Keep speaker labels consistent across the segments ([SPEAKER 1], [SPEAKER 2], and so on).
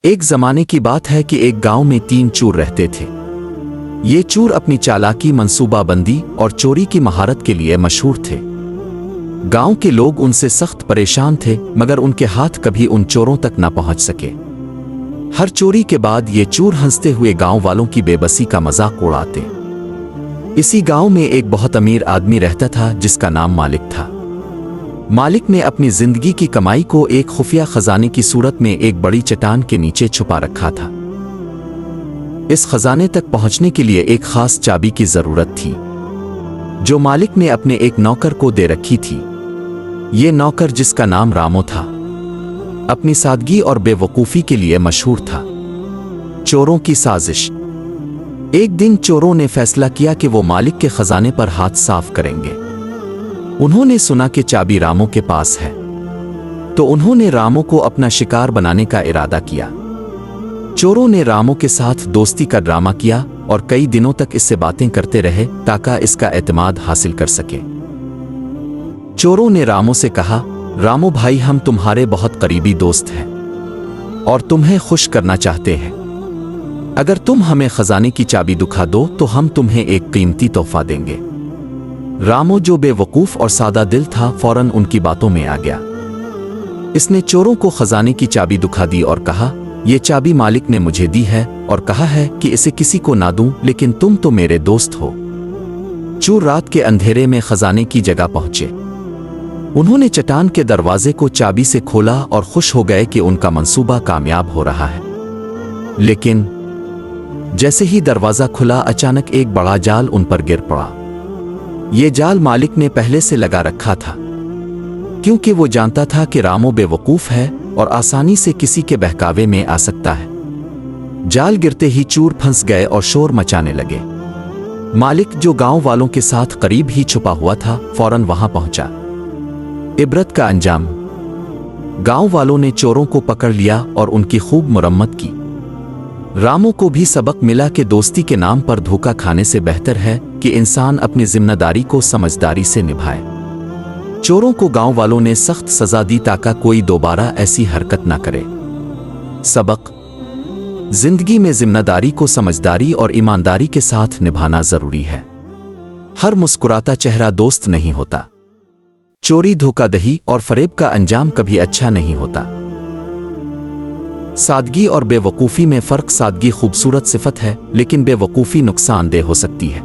[SPEAKER 1] ایک زمانے کی بات ہے کہ ایک گاؤں میں 3 چور رہتے تھے۔ یہ چور اپنی چالاکی، منصوبہ بندی اور چوری کی مہارت کے لیے مشہور تھے۔ گاؤں کے لوگ ان سے سخت پریشان تھے، مگر ان کے ہاتھ کبھی ان چوروں تک نہ پہنچ سکے۔ ہر چوری کے بعد یہ چور ہنستے ہوئے گاؤں والوں کی بے بسی کا مذاق اڑاتے۔ اسی گاؤں میں ایک بہت امیر آدمی رہتا تھا جس کا نام مالک تھا۔ مالک نے اپنی زندگی کی کمائی کو ایک خفیہ خزانے کی صورت میں ایک بڑی چٹان کے نیچے چھپا رکھا تھا۔ اس خزانے تک پہنچنے کے لیے ایک خاص چابی کی ضرورت تھی، جو مالک نے اپنے ایک نوکر کو دے رکھی تھی۔ یہ نوکر، جس کا نام رامو تھا، اپنی سادگی اور بے وقوفی کے لیے مشہور تھا۔ چوروں کی سازش۔ ایک دن چوروں نے فیصلہ کیا کہ وہ مالک کے خزانے پر ہاتھ صاف کریں گے۔ انہوں نے سنا کہ چابی رامو کے پاس ہے، تو انہوں نے رامو کو اپنا شکار بنانے کا ارادہ کیا۔ چوروں نے رامو کے ساتھ دوستی کا ڈرامہ کیا اور کئی دنوں تک اس سے باتیں کرتے رہے تاکہ اس کا اعتماد حاصل کر سکے۔ چوروں نے رامو سے کہا، رامو بھائی، ہم تمہارے بہت قریبی دوست ہیں اور تمہیں خوش کرنا چاہتے ہیں۔ اگر تم ہمیں خزانے کی چابی دکھا دو تو ہم تمہیں ایک قیمتی تحفہ دیں گے۔ رامو، جو بے وقوف اور سادہ دل تھا، فوراً ان کی باتوں میں آ گیا۔ اس نے چوروں کو خزانے کی چابی دکھا دی اور کہا، یہ چابی مالک نے مجھے دی ہے اور کہا ہے کہ اسے کسی کو نہ دوں، لیکن تم تو میرے دوست ہو۔ چور رات کے اندھیرے میں خزانے کی جگہ پہنچے۔ انہوں نے چٹان کے دروازے کو چابی سے کھولا اور خوش ہو گئے کہ ان کا منصوبہ کامیاب ہو رہا ہے۔ لیکن جیسے ہی دروازہ کھلا، اچانک ایک بڑا جال ان پر گر پڑا۔ یہ جال مالک نے پہلے سے لگا رکھا تھا، کیونکہ وہ جانتا تھا کہ رامو بے وقوف ہے اور آسانی سے کسی کے بہکاوے میں آ سکتا ہے۔ جال گرتے ہی چور پھنس گئے اور شور مچانے لگے۔ مالک، جو گاؤں والوں کے ساتھ قریب ہی چھپا ہوا تھا، فوراً وہاں پہنچا۔ عبرت کا انجام۔ گاؤں والوں نے چوروں کو پکڑ لیا اور ان کی خوب مرمت کی۔ رامو کو بھی سبق ملا کہ دوستی کے نام پر دھوکہ کھانے سے بہتر ہے کہ انسان اپنی ذمہ داری کو سمجھداری سے نبھائے۔ چوروں کو گاؤں والوں نے سخت سزا دی تاکہ کوئی دوبارہ ایسی حرکت نہ کرے۔ سبق: زندگی میں ذمہ داری کو سمجھداری اور ایمانداری کے ساتھ نبھانا ضروری ہے۔ ہر مسکراتا چہرہ دوست نہیں ہوتا۔ چوری، دھوکہ دہی اور فریب کا انجام کبھی اچھا نہیں ہوتا۔ سادگی اور بے وقوفی میں فرق۔ سادگی خوبصورت صفت ہے، لیکن بے وقوفی نقصان دہ ہو سکتی ہے۔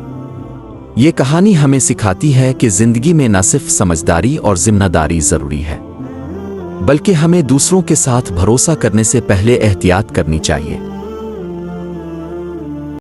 [SPEAKER 1] یہ کہانی ہمیں سکھاتی ہے کہ زندگی میں نہ صرف سمجھداری اور ذمہ داری ضروری ہے، بلکہ ہمیں دوسروں کے ساتھ بھروسہ کرنے سے پہلے احتیاط کرنی چاہیے۔